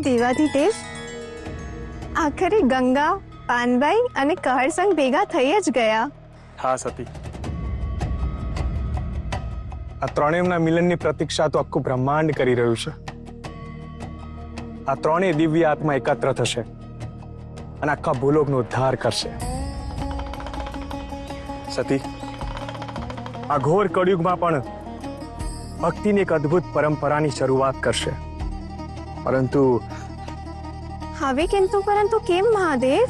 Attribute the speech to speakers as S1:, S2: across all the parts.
S1: દેવાધિદેવ, આખરે ગંગા, પાનબાઈ અને કહર સંગ ભેગા થઈ જ ગયા.
S2: હા સતી, આ ત્રણેયના મિલનની પ્રતીક્ષા તો આખું બ્રહ્માંડ કરી રહ્યું છે. આ ત્રણેય દિવ્ય આત્મા એકત્ર થશે અને આખા ભૂલોકનો ઉદ્ધાર કરશે. સતી, આ ઘોર કળિયુગમાં પણ ભક્તિની એક અદ્ભુત પરંપરાની શરૂઆત કરશે. પરંતુ
S1: હવે પરંતુ કેમ મહાદેવ?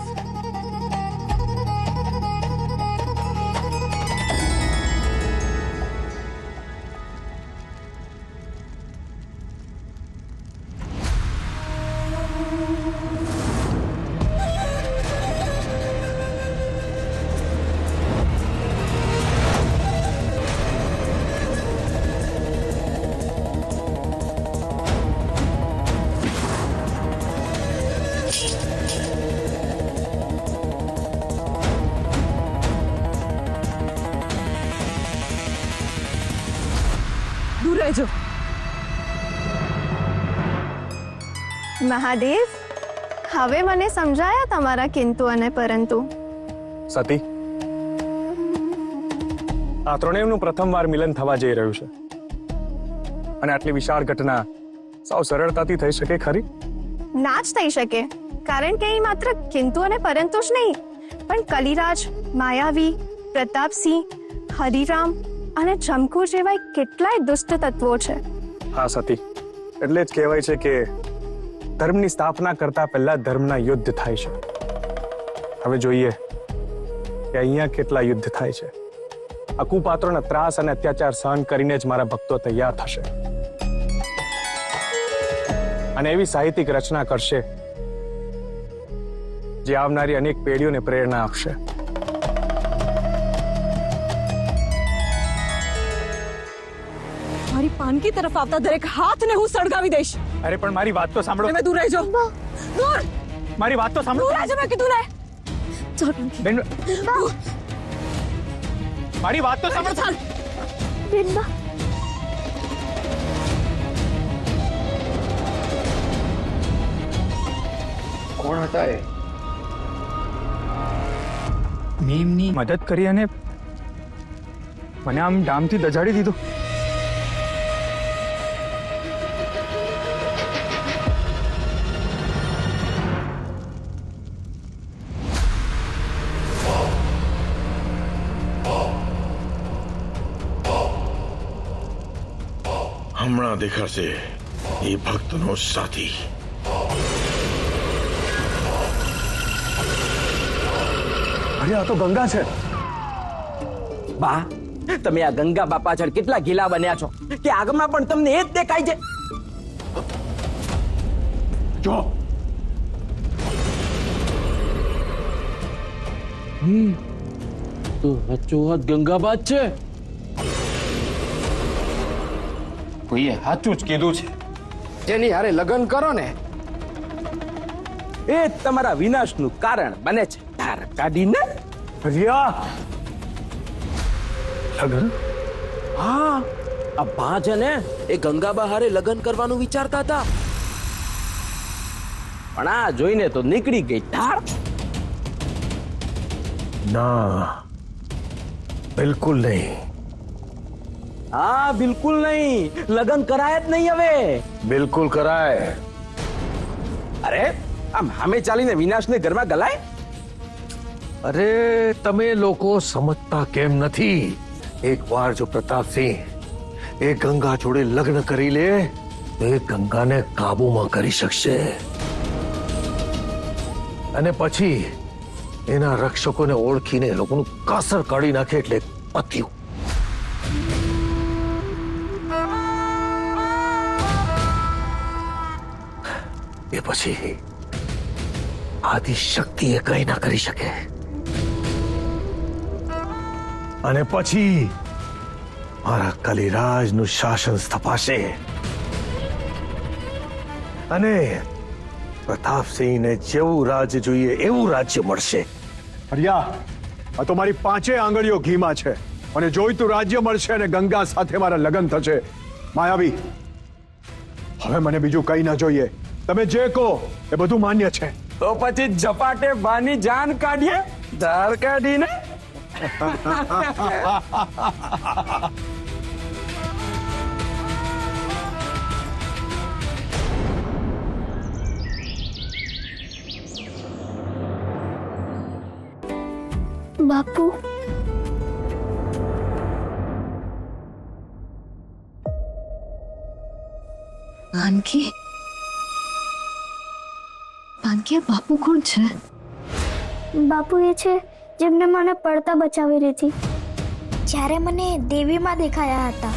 S1: મહાદેવ, હવે મને સમજાયા તમારા કિંતુ અને પરંતુ.
S2: સતી, આ ત્રણેયનું પ્રથમવાર મિલન થવા જઈ રહ્યું છે અને આટલી વિશાળ ઘટના સાવ સરળતાથી થઈ શકે ખરી?
S1: ના જ થઈ શકે, કારણ કે એ માત્ર કિંતુ અને પરંતુ જ નહીં, પણ કલિરાજ, માયાવી, પ્રતાપસિંહ, હરિરામ અને જમકુર જેવા કેટલાય દુષ્ટ તત્વો છે.
S2: હા સતી, એટલે જ કહેવાય છે કે ધર્મની સ્થાપના કરતા પહેલા ધર્મના યુદ્ધ થાય છે. હવે જોઈએ કે અહીંયા કેટલા યુદ્ધ થાય છે. આ કુપાત્રોના ત્રાસ અને અત્યાચાર સહન કરીને જ મારા ભક્તો તૈયાર થશે અને એવી સાહિત્યિક રચના કરશે જે આવનારી અનેક પેઢીઓને પ્રેરણા આપશે.
S3: મારી પાનકી તરફ આવતા દરેક હાથને હું સળગાવી દઈશ.
S2: અરે પણ મારી વાત તો સાંભળો.
S3: તમે દૂર રહેજો. દૂર.
S2: મારી વાત તો સાંભળો.
S3: દૂર રહેજો, મેં કીધું ને. ચાલ
S2: બેન, મારી વાત તો સાંભળો.
S3: ચાલ.
S1: બિંબા,
S4: કોણ હતા એ?
S2: મેં એમની મદદ કરી અને મને આમ ડામથી દજાડી દીધો.
S4: હમણાં દેખાશે એ ભક્તનો સાથી.
S2: અરે આ તો ગંગા છે.
S5: બા, તમે આ ગંગા બા પાછળ કેટલા ગીલા બન્યા છો કે આગમાં પણ તમને એ જ દેખાય છે.
S4: જો
S5: તો વચ્ચોવચ ગંગાબા જ છે.
S6: કોઈએ સાચું જ કીધું છે.
S4: જેની હારે લગ્ન કરો ને
S5: એ જ તમારા વિનાશનું કારણ બને છે. ધાર કાઢીને.
S2: રિયા, લગન?
S5: હા, આ બા છે ને એ ગંગાબા હારે લગ્ન કરવાનું વિચારતા હતા, પણ આ જોઈને તો નીકળી ગઈ ધાર.
S4: ના, બિલકુલ નહીં.
S5: હા, બિલકુલ નહીં. લગ્ન કરાય જ નહીં હવે.
S4: બિલકુલ કરાય.
S5: અરે આમ સામે ચાલીને વિનાશને ઘરમાં ગલાય.
S4: અરે તમે લોકો સમજતા કેમ નથી? એક વાર જો પ્રતાપસિંહ એ ગંગા જોડે લગ્ન કરી લે તો એ ગંગાને કાબુમાં કરી શકશે અને પછી એના રક્ષકોને ઓળખીને એ લોકોનું કાસર કાઢી નાખે એટલે પત્યું. એ પછી આદિશક્તિ એ કઈ ના કરી શકે અને પછી મારા કલિરાજનું શાસન સ્થપાશે અને પ્રતાપસિંહને જેવું રાજ્ય જોઈએ એવું રાજ્ય મળશે.
S7: હરિયા, આ તો મારી 5 આંગળીઓ ઘીમાં છે અને જોઈતું રાજ્ય મળશે અને ગંગા સાથે મારા લગ્ન થશે. માયાવી, હવે મને બીજું કઈ ના જોઈએ. તમે જે કહો એ બધું માન્ય છે.
S5: તો પછી ઝપાટે બાની જાન કાઢીએ, ધાર કાઢીને.
S1: બાપુ,
S3: પાનકી પાનકી, બાપુ કોણ છે?
S8: બાપુ એ છે જેમને મને પડતા બચાવી રહી હતી જ્યારે મને દેવીમાં દેખાયા હતા.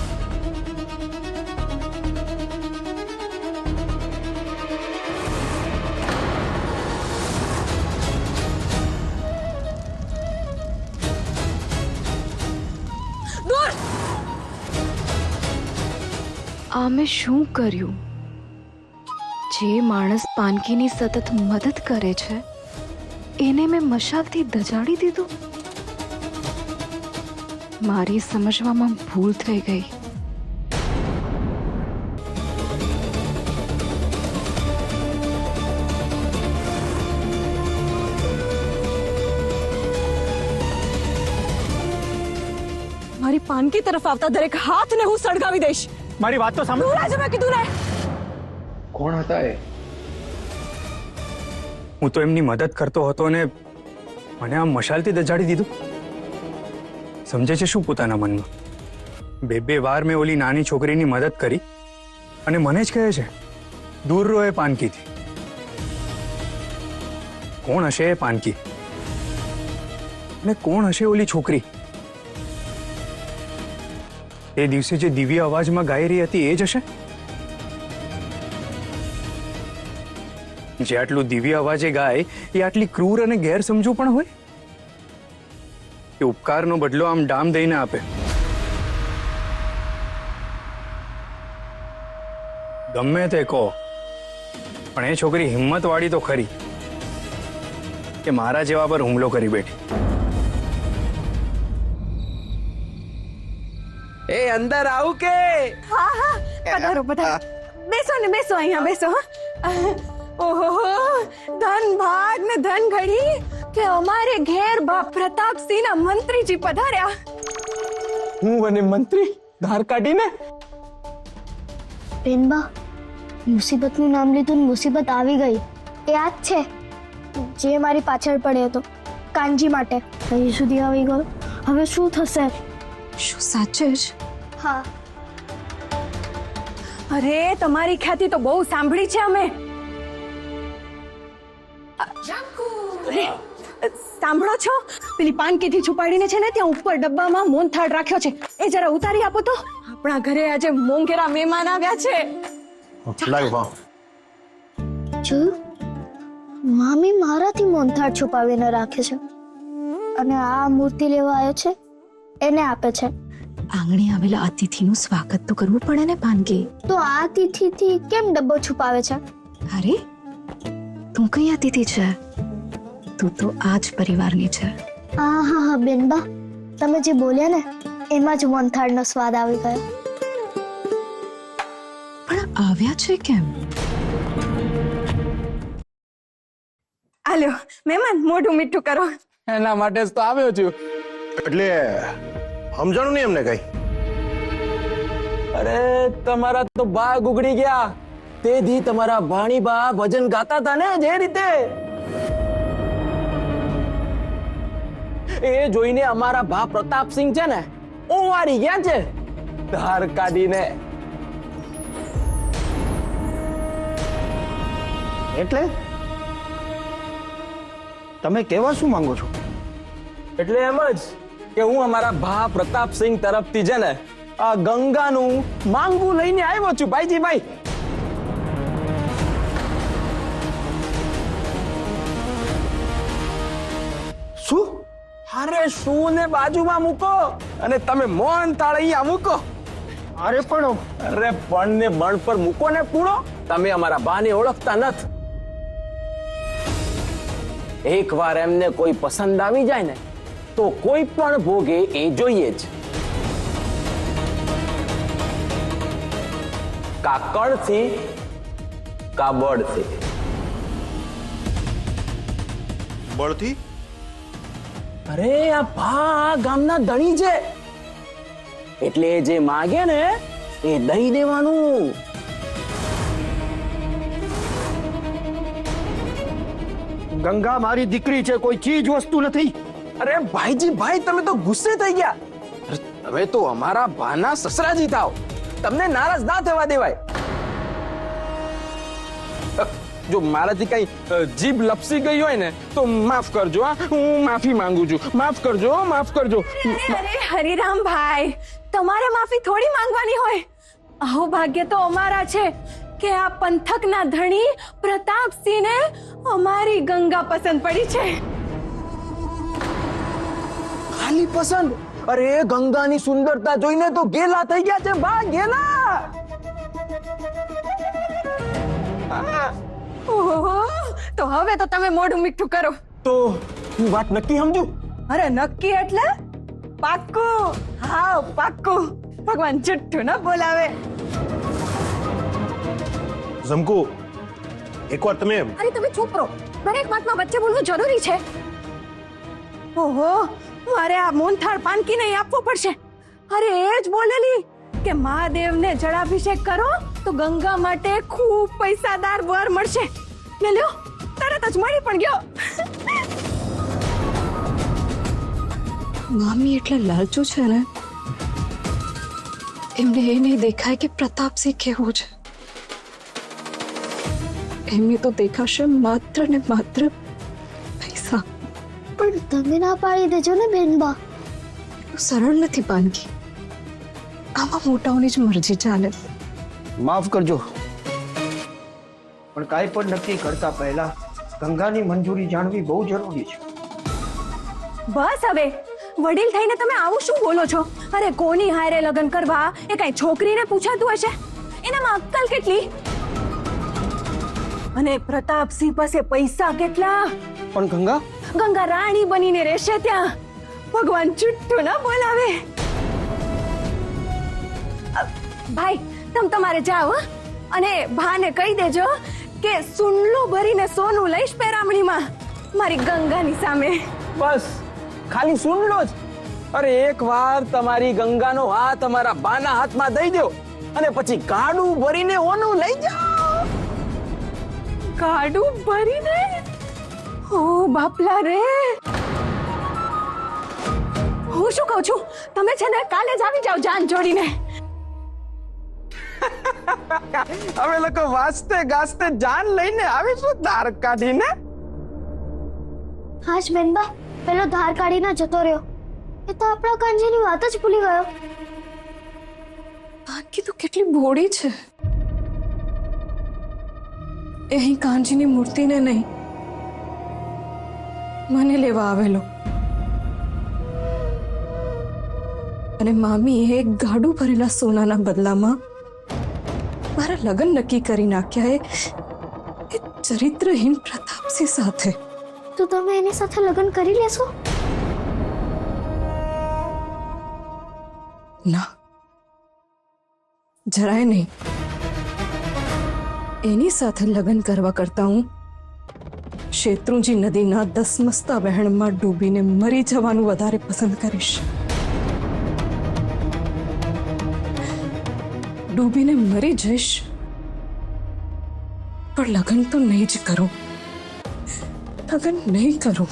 S3: આ મેં શું કર્યું? જે માણસ પાનકીની સતત મદદ કરે છે એને મેં મશાલથી દજાડી દીધું. મારી સમજવામાં ભૂલ થઈ ગઈ. મારી પાનકી તરફ આવતા દરેક હાથને હું સળગાવી દઈશ.
S2: મારી વાત તો સાંભળો.
S3: આજે મેં કીધું ને.
S6: કોણ હતા એ?
S2: હું તો એમની મદદ કરતો હતો ને મને આમ મશાલથી દજાડી દીધું. સમજે છે શું પોતાના મનમાં? બે વાર મેં ઓલી નાની છોકરીની મદદ કરી અને મને જ કહે છે દૂર રહો એ પાનકીથી. કોણ હશે એ પાનકી અને કોણ હશે ઓલી છોકરી? એ દિવસે જે દિવ્ય અવાજમાં ગાઈ રહી હતી એ જ હશે? જે આટલું દિવ્ય અવાજે ગાય એ આટલી ક્રૂર અને ગેરસમજુ પણ હોય? એ ઉપકારનો બદલો આમ ડામ દઈને આપે. ગમે તે કહો પણ એ છોકરી હિંમત વાળી તો ખરી કે મારા જેવા પર હુમલો કરી બેઠી.
S5: એ અંદર આવું કે?
S1: હા હા, પધારો પધારો. બેસો ને બેસો, અહીંયા બેસો. ઓહો, ધન ભાગ ને ધન ઘડી કે અમારે ઘેર બાપ પ્રતાપસિંહના મંત્રીજી પધાર્યા.
S2: હું બને મંત્રી ધાર કાઢીને?
S8: બેનબા, મુસીબતનું નામ લીધું ને મુસીબત આવી ગઈ. એ આ જ છે જે મારી પાછળ પડ્યો હતો કાનજી માટે. અહીં સુધી આવી ગયો, હવે શું થશે?
S3: શું સાચે જ?
S8: હા,
S1: અરે તમારી ખ્યાતિ તો બહુ સાંભળી છે અમે. અરે, સાંભળો છો? પેલી પાનકીથી છુપાડીને છે ને ત્યાં ઉપર ડબ્બામાં મોહનથાળ રાખ્યો છે, એ જરા ઉતારી આપો તો. આપણા ઘરે આજે મોંઘેરા મહેમાન આવ્યા છે.
S4: લાવ વાહ.
S8: જોયું? મામી મારાથી મોહનથાળ છુપાવીને રાખે છે અને આ મૂર્તિ લેવા આવ્યો છે એને આપે છે.
S3: આંગણે આવેલા અતિથિનું સ્વાગત તો કરવું પડે ને પાનકી.
S8: તો આ અતિથિથી કેમ ડબ્બો છુપાવે છે?
S3: અરે, તું કઈ અતિથિ છે? તું તો આ જ પરિવારની છે.
S8: હા હા હા બેનબા, તમે જે બોલ્યા ને એમાં જ મોહનથાળનો સ્વાદ આવી ગયો.
S3: પણ આવ્યા છે કેમ?
S1: આલ્યો મહેમાન, મોઢું મીઠું કરો.
S5: એના માટે જ તો આવ્યો છું.
S4: એટલે સમજાણું નહીં એમને કઈ?
S5: અરે તમારા તો બા ગુગડી ગયા તેથી તમારા ભાણી બા ભજન ગાતા હતા ને જે રીતે, એ જોઈને અમારા ભા પ્રતાપસિંહ છે ને ઓવારી ગયા છે. ધાર કાઢીને.
S9: એટલે તમે કહેવા શું માંગો છો?
S5: એટલે એમ જ કે હું અમારા ભા પ્રતાપસિંહ તરફથી છે ને આ ગંગાનું માંગવું લઈને આવ્યો છું ભાઈજીભાઈ.
S9: શું?
S5: અરે શું ને બાજુમાં મૂકો અને તમે મોહન થાળ અહીંયા મૂકો.
S9: અરે પણ
S5: અરે પણ ને બણ પર મૂકો ને પૂરો. તમે અમારા બાને ઓળખતા નથી. એકવાર એમને કોઈ પસંદ આવી જાય ને તો કોઈ પણ ભોગે એ જોઈએ જ. કાકડથી કાબડથી.
S7: બળથી?
S5: અરે આ ભા ગામના ધણી છે એટલે જે માગે ને એ દઈ દેવાનું.
S9: ગંગા મારી દીકરી છે, કોઈ ચીજ વસ્તુ નથી.
S5: અરે ભાઈજી ભાઈ, તમે તો ગુસ્સે થઈ ગયા. અરે તમે તો અમારા ભાના સસરાજી થાવ, તમને નારાજ ના થવા દેવાય. જો મારાથી કઈ જીભ લપસી ગઈ હોય ને તો માફ કરજો. હું માફી માંગુ છું. માફ કરજો, માફ કરજો.
S1: અરે હરિરામ ભાઈ, તમારે માફી થોડી માંગવાની હોય. આવું ભાગ્ય તો અમારા છે કે આ પંથકના ધણી પ્રતાપસિંહને અમારી ગંગા પસંદ પડી છે.
S5: ખાલી પસંદ? અરે ગંગાની સુંદરતા જોઈને તો ગેલા થઈ ગયા છે બા, ગેલા.
S1: ઓહો, તો હવે તો તમે મોઢું મીઠું કરો.
S5: તો હું વાત નક્કી સમજુ?
S1: અરે નક્કી એટલે પાક્કું. હા પાક્કું. ભગવાન જુઠ્ઠું ન બોલાવે.
S7: ઝમકુ, એકવાર તમે
S1: અરે તમે ચૂપ રહો. દરેક વાતમાં વચ્ચે બોલવું જરૂરી છે. ઓહો, મારે આ મોહનથાળ પાનકી નહીં આપવો પડશે. અરે એ જ બોલેલી કે મહાદેવને જળાભિષેક કરો તો ગંગા માટે ખૂબ પૈસાદાર વર મળશે. લે લ્યો, તરત જ મળી પણ ગયો.
S3: મામી એટલે લાલચુ છે ને, એમને એ નહીં દેખાય કે પ્રતાપસિંહ કેવું છે. એમની તો દેખાશે માત્ર ને માત્ર પૈસા.
S8: પણ તમે ના પાડી દેજો ને બેનબા.
S3: એટલું સરળ નથી પાનકી. આમાં મોટાઓની જ મરજી ચાલે.
S9: માફ કરજો, પણ કાંઈ પણ નક્કી કરતા પહેલા ગંગાની મંજૂરી જાણવી બહુ જરૂરી છે.
S1: બસ હવે વડીલ થઈને તમે આવું શું બોલો છો? અરે કોની હારે લગ્ન કરવા એ કઈ છોકરીને પૂછાતું હશે? એનામાં અક્કલ કેટલી? અને પ્રતાપસિંહ પાસે પૈસા કેટલા?
S5: પણ ગંગા
S1: ગંગા રાણી બનીને રહેશે ત્યાં. ભગવાન જુઠ્ઠું ન બોલાવે. ભાઈ તમ તમારે જાઓ હં? અને ભાને કહી દેજો કે સુનલો ભરીને સોનું લઈશ પેરામણીમાં મારી ગંગાની સામે.
S5: બસ ખાલી સુન લો જ. અરે એક વાર તમારી ગંગાનો હાથ અમારા બાના હાથમાં દઈ દો અને પછી ગાડું ભરીને ઓનું લઈ જાઓ.
S1: ગાડું ભરીને? ઓ બાપલા રે. હું શું કહું છું, તમે છે ને કાલે જ આવી જાઓ જાન જોડીને.
S5: અમે લોકો વાસ્તે ગાસ્તે જાન લઈને આવીશું ધાર કાઢીને.
S8: હાશ બેનબા, પેલો ધાર કાઢીને જતો રહ્યો. એ તો આપણા કાંજીની વાત જ ભૂલી ગયો.
S3: પાનકી તો કેટલી ભોળી છે. એ અહીં કાંજીની મૂર્તિને નહીં, મને લેવા આવેલો. અને મામી એક ગાડું ભરેલા સોનાના બદલામાં મારા લગ્ન નક્કી કરી નાખ્યા એ ચરિત્રહીન પ્રતાપસિંહ સાથે.
S8: તો તમે એની સાથે લગ્ન કરી લેશો?
S3: ના, જરાય નહીં. એની સાથે લગ્ન કરવા કરતા હું શેત્રુંજી નદીના ધસમસતા વહેણમાં ડૂબીને મરી જવાનું વધારે પસંદ કરીશ. ડૂબીને મરી જઈશ, પણ લગ્ન તો નહીં જ કરું. લગ્ન નહીં કરું.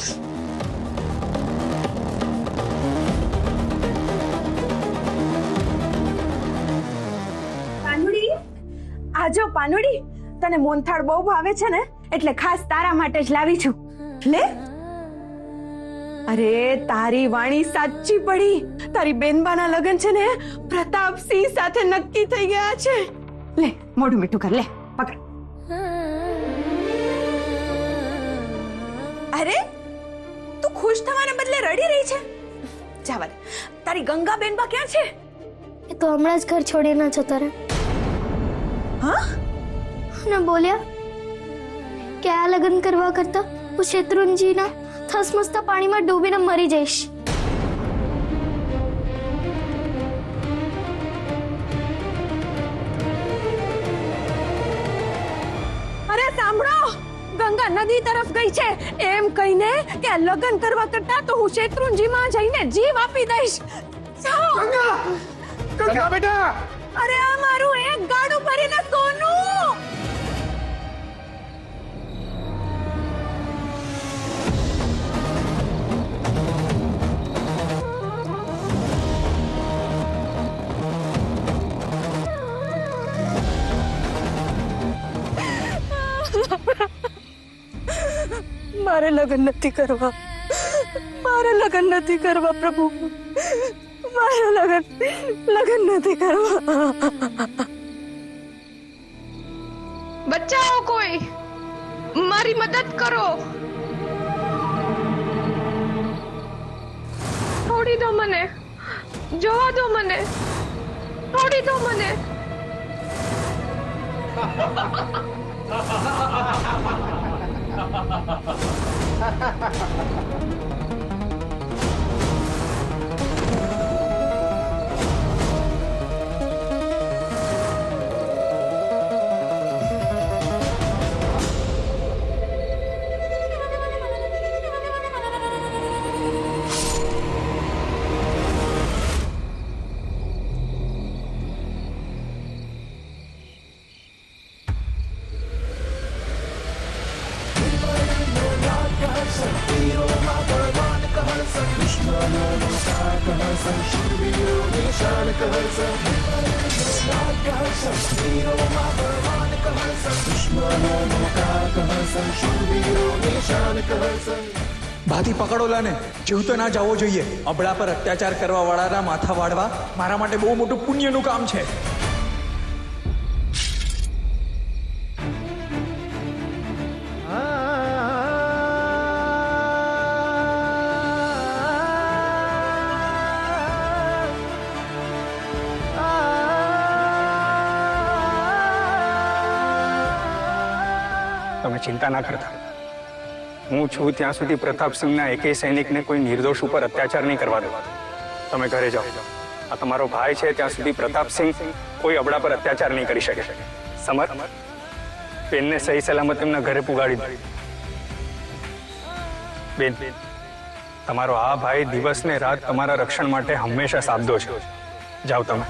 S10: આજો પાનુડી, તને મોનથાળ બહુ ભાવે છે ને, એટલે ખાસ તારા માટે જ લાવી છું. લે. અરે તારી વાણી સાચી પડી. તારી બેનબાના લગ્ન છે ને પ્રતાપસિંહ સાથે નક્કી થઈ ગયા છે. લે મોઢું મીઠું કર, લે પકડ. અરે તું ખુશ થવાને બદલે રડી રહી છે. જાવા દે. તારી ગંગા બેનબા ક્યાં છે?
S8: એ તો હમણાં જ ઘર છોડીને જતો રહ્યો.
S10: હા?
S8: અને બોલ્યા કે આ લગ્ન કરવા કરતા હું શેત્રુંજીના થસમસતા પાણીમાં ડૂબીને મરી જઈશ.
S10: અરે સાંભળો, ગંગા નદી તરફ ગઈ છે એમ કહીને કે લગ્ન કરવા કરતા તો હું શેત્રુંજીમાં જઈને જીવ આપી દઈશ. જાઓ.
S2: ગંગા બેટા,
S10: અરે આ મારું એક ગાડું ભરીને સોનું. મારે લગ્ન નથી કરવા, મારે લગ્ન નથી કરવા પ્રભુ, મારે લગ્ન નથી કરવા.
S3: બચાવો કોઈ, મારી મદદ કરો. છોડી દો મને, જવા દો મને, છોડી દો મને.
S11: ભાતી પકડો લાને, જીવતો ના જવો જોઈએ. અબળા પર અત્યાચાર કરવા વાળાના માથા વાળવા મારા માટે બહુ મોટું પુણ્યનું કામ છે.
S2: તમે ચિંતા ના કરતા. હું છું ત્યાં સુધી પ્રતાપસિંહના એકેય સૈનિકને કોઈ નિર્દોષ ઉપર અત્યાચાર નહીં કરવા દો. તમે ઘરે જાઓ. આ તમારો ભાઈ છે ત્યાં સુધી પ્રતાપસિંહ કોઈ અબળા પર અત્યાચાર નહીં કરી શકે. સમર, બેનને સહી સલામત એમના ઘરે પુગાડી દો. બેન, તમારો આ ભાઈ દિવસ ને રાત તમારા રક્ષણ માટે હંમેશા સાબદો છે. જાઓ તમે.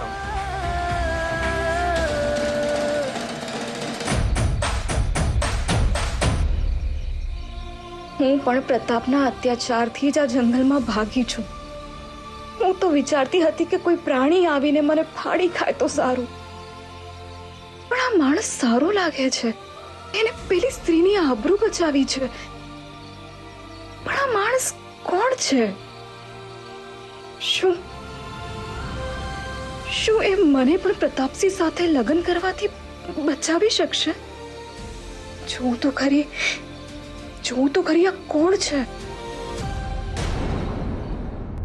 S3: હું પણ પ્રતાપના અત્યાચારથી જ આ જંગલમાં ભાગી છું. હું તો વિચારતી હતી કે કોઈ પ્રાણી આવીને મને ફાડી ખાય તો સારું, પણ આ માણસ સારો લાગે છે. એને પેલી સ્ત્રીની આબરૂ બચાવી છે. પણ આ માણસ કોણ છે? શું એ મને પણ પ્રતાપસિંહ સાથે લગ્ન કરવાથી બચાવી શકશે? જોઉં તો ખરી આ કોણ છે?